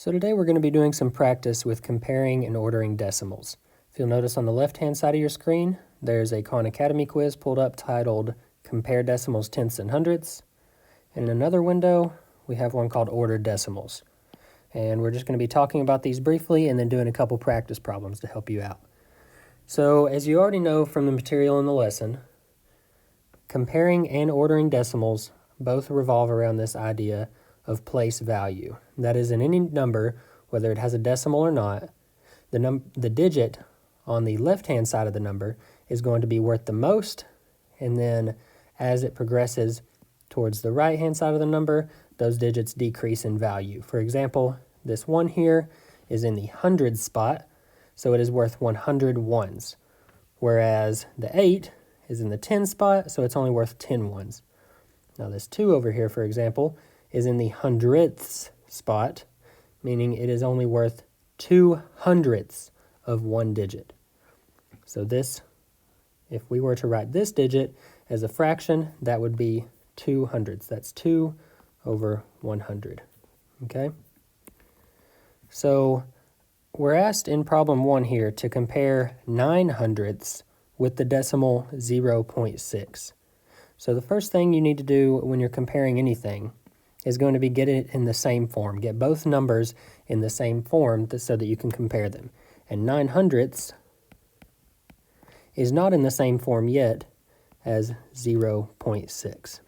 So today we're going to be doing some practice with comparing and ordering decimals. If you'll notice on the left-hand side of your screen, there's a Khan Academy quiz pulled up titled Compare Decimals, Tenths, and Hundredths. And in another window, we have one called Order Decimals. And we're just going to be talking about these briefly and then doing a couple practice problems to help you out. So as you already know from the material in the lesson, comparing and ordering decimals both revolve around this idea of place value. That is, in any number, whether it has a decimal or not, the digit on the left-hand side of the number is going to be worth the most, and then as it progresses towards the right-hand side of the number, those digits decrease in value. For example, this 1 here is in the hundreds spot, so it is worth 100 ones, whereas the 8 is in the 10 spot, so it's only worth 10 ones. Now this 2 over here, for example, is in the hundredths spot, meaning it is only worth 2/100ths of one digit. So this, if we were to write this digit as a fraction, that would be 2/100ths. That's 2 over 100. Okay? So we're asked in problem 1 here to compare 9/100ths with the decimal 0.6. So the first thing you need to do when you're comparing anything is going to be get it in the same form. Get both numbers in the same form so that you can compare them. And 9/100ths is not in the same form yet as 0.6.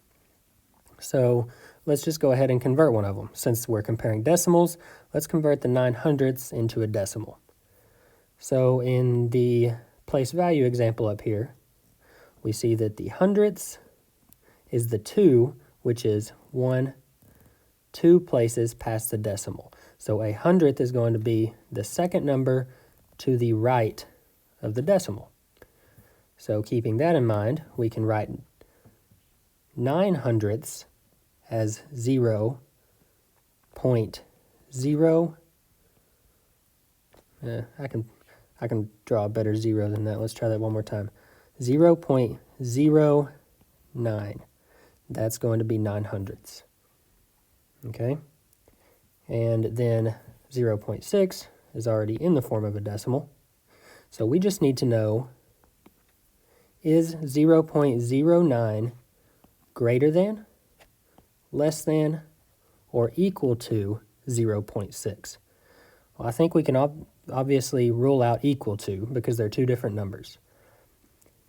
So let's just go ahead and convert one of them. Since we're comparing decimals, let's convert the 9/100ths into a decimal. So in the place value example up here, we see that the hundredths is the 2, which is 2 places past the decimal. So a hundredth is going to be the second number to the right of the decimal. So keeping that in mind, we can write 9/100ths as 0.0. I can draw a better 0 than that. Let's try that one more time. 0.09. That's going to be 9/100ths. Okay? And then 0.6 is already in the form of a decimal. So we just need to know, is 0.09 greater than, less than, or equal to 0.6? Well, I think we can obviously rule out equal to because they're two different numbers.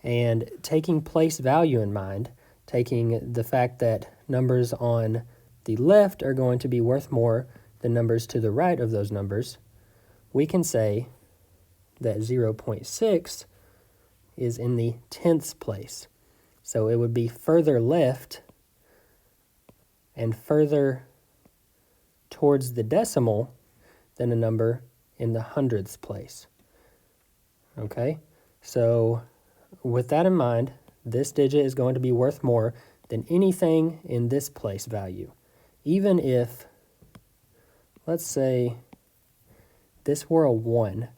And taking place value in mind, taking the fact that numbers on the left are going to be worth more than numbers to the right of those numbers, we can say that 0.6 is in the tenths place. So it would be further left and further towards the decimal than a number in the hundredths place. Okay, so with that in mind, this digit is going to be worth more than anything in this place value. Even if, let's say, this were a 1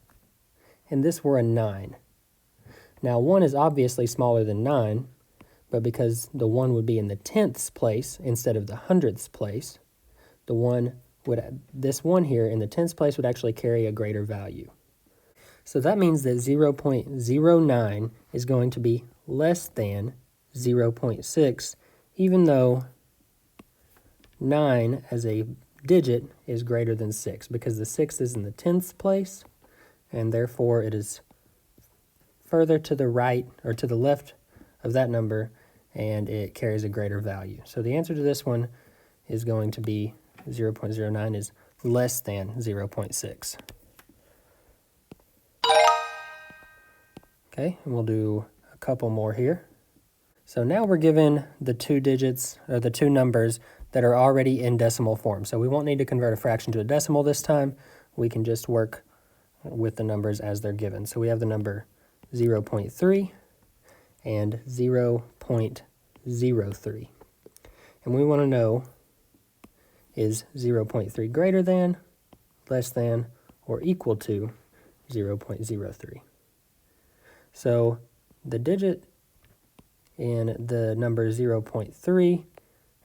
and this were a 9. Now 1 is obviously smaller than 9, but because the 1 would be in the tenths place instead of the hundredths place, this 1 here in the tenths place would actually carry a greater value. So that means that 0.09 is going to be less than 0.6, even though 9 as a digit is greater than 6, because the 6 is in the tenths place, and therefore it is further to the right or to the left of that number, and it carries a greater value. So the answer to this one is going to be 0.09 is less than 0.6. Okay, and we'll do a couple more here. So now we're given the two digits, or the two numbers that are already in decimal form. So we won't need to convert a fraction to a decimal this time. We can just work with the numbers as they're given. So we have the number 0.3 and 0.03. And we want to know, is 0.3 greater than, less than, or equal to 0.03? So the digit in the number 0.3,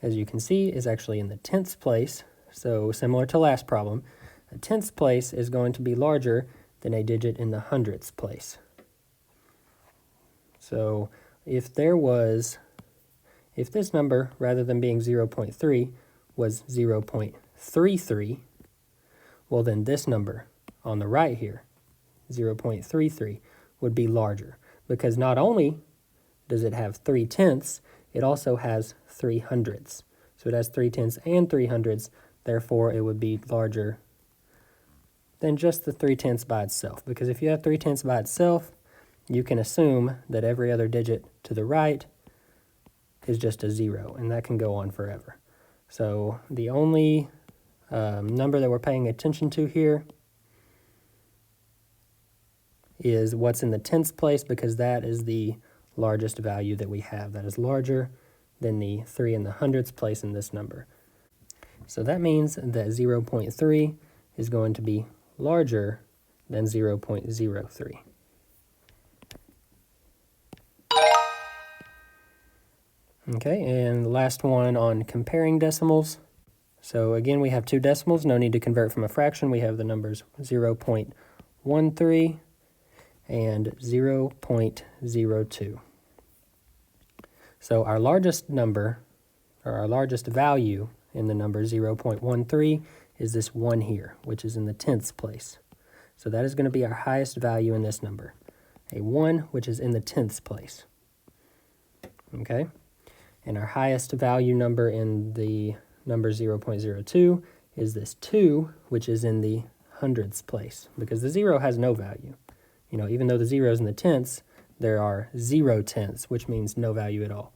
as you can see, is actually in the tenths place. So similar to last problem, a tenths place is going to be larger than a digit in the hundredths place. So if this number, rather than being 0.3, was 0.33, well then this number on the right here, 0.33, would be larger, because not only does it have 3/10, it also has 3/100. So it has 3/10 and 3/100, therefore it would be larger than just the 3/10 by itself. Because if you have 3/10 by itself, you can assume that every other digit to the right is just a 0, and that can go on forever. So the only number that we're paying attention to here is what's in the tenths place, because that is the largest value that we have. That is larger than the 3 in the hundredths place in this number. So that means that 0.3 is going to be larger than 0.03. Okay, and the last one on comparing decimals. So again, we have two decimals, no need to convert from a fraction. We have the numbers 0.13 and 0.02. So our largest number, or our largest value in the number 0.13 is this 1 here, which is in the tenths place. So that is going to be our highest value in this number, a 1 which is in the tenths place. Okay, and our highest value number in the number 0.02 is this 2, which is in the hundredths place, because the 0 has no value. You know, even though the 0 is in the tenths, there are 0/10, which means no value at all.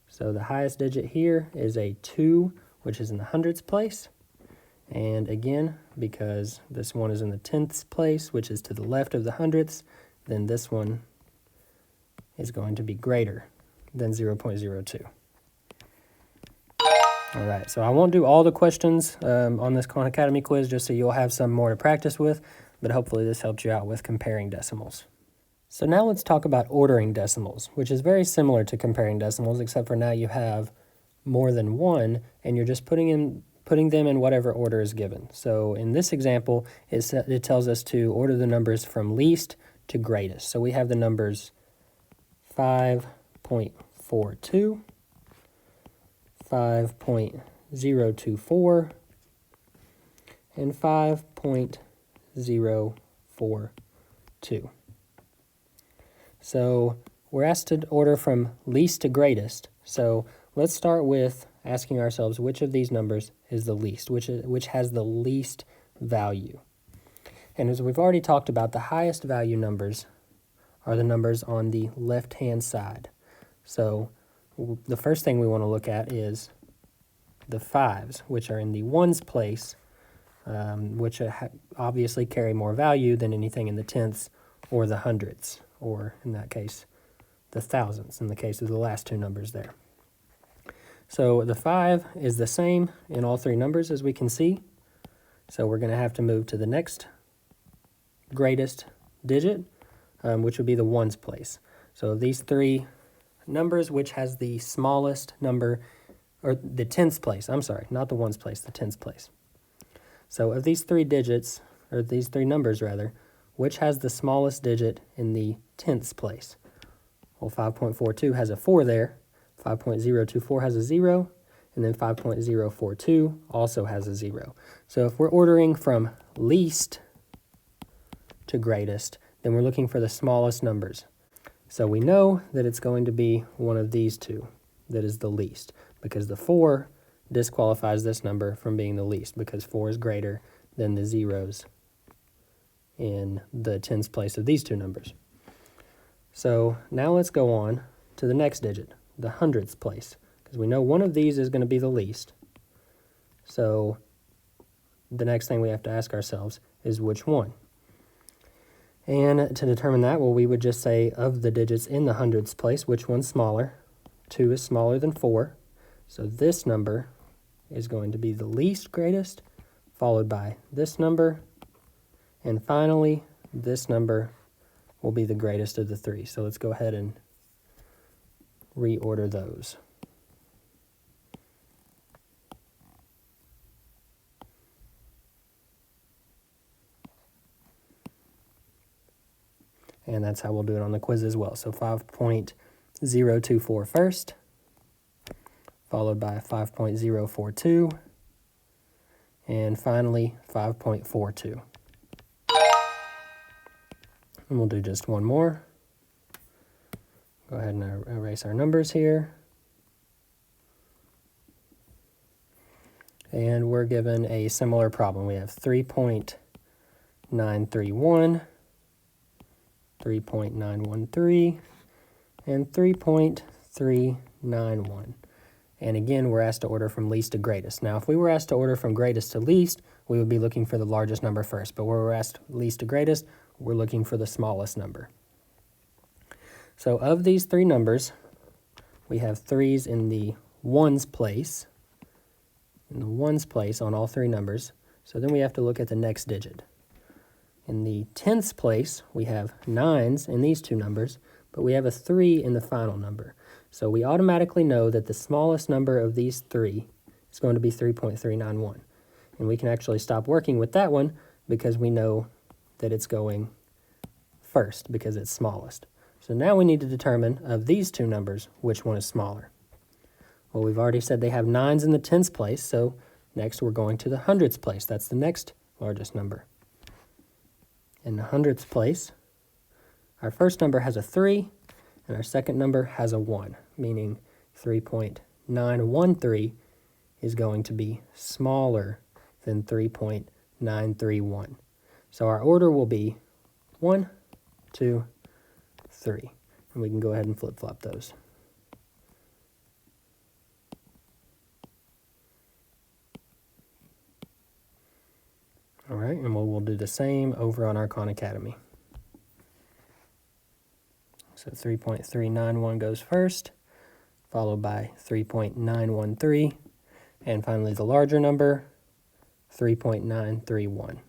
So the highest digit here is a 2, which is in the hundredths place. And again, because this one is in the tenths place, which is to the left of the hundredths, then this one is going to be greater than 0.02. All right, so I won't do all the questions on this Khan Academy quiz, just so you'll have some more to practice with, but hopefully this helped you out with comparing decimals. So now let's talk about ordering decimals, which is very similar to comparing decimals, except for now you have more than one, and you're just putting them in whatever order is given. So in this example, it tells us to order the numbers from least to greatest. So we have the numbers 5.42, 5.024, and 5.042. So we're asked to order from least to greatest. So let's start with asking ourselves which of these numbers is the least, which has the least value. And as we've already talked about, the highest value numbers are the numbers on the left-hand side. So the first thing we want to look at is the 5s, which are in the ones place, which obviously carry more value than anything in the tenths or the hundredths, or in that case, the thousands, in the case of the last two numbers there. So the 5 is the same in all three numbers, as we can see. So we're going to have to move to the next greatest digit, which would be the ones place. So these three numbers, which has the smallest number, or the tenths place, I'm sorry, not the ones place, the tenths place. So of these three digits, or these three numbers rather, which has the smallest digit in the tenths place? Well, 5.42 has a 4 there, 5.024 has a 0, and then 5.042 also has a 0. So if we're ordering from least to greatest, then we're looking for the smallest numbers. So we know that it's going to be one of these two that is the least, because the 4 disqualifies this number from being the least, because 4 is greater than the zeros in the tens place of these two numbers. So now let's go on to the next digit, the hundredths place, because we know one of these is going to be the least. So the next thing we have to ask ourselves is which one. And to determine that, well, we would just say of the digits in the hundredths place, which one's smaller? 2 is smaller than 4. So this number is going to be the least greatest, followed by this number, and finally, this number will be the greatest of the three. So let's go ahead and reorder those. And that's how we'll do it on the quiz as well. So 5.024 first, followed by 5.042, and finally 5.42. And we'll do just one more. Go ahead and erase our numbers here. And we're given a similar problem. We have 3.931, 3.913, and 3.391. And again, we're asked to order from least to greatest. Now, if we were asked to order from greatest to least, we would be looking for the largest number first. But where we're asked least to greatest, we're looking for the smallest number. So of these three numbers, we have threes in the ones place, on all three numbers. So then we have to look at the next digit. In the tenths place, we have nines in these two numbers, but we have a 3 in the final number. So we automatically know that the smallest number of these three is going to be 3.391. And we can actually stop working with that one because we know that it's going first because it's smallest. So now we need to determine of these two numbers which one is smaller. Well, we've already said they have nines in the tenths place, so next we're going to the hundredths place. That's the next largest number. In the hundredths place, our first number has a 3, and our second number has a 1, meaning 3.913 is going to be smaller than 3.931. So our order will be 1, 2, 3. And we can go ahead and flip-flop those. All right, and we'll do the same over on our Khan Academy. So 3.391 goes first, followed by 3.913, and finally the larger number, 3.931.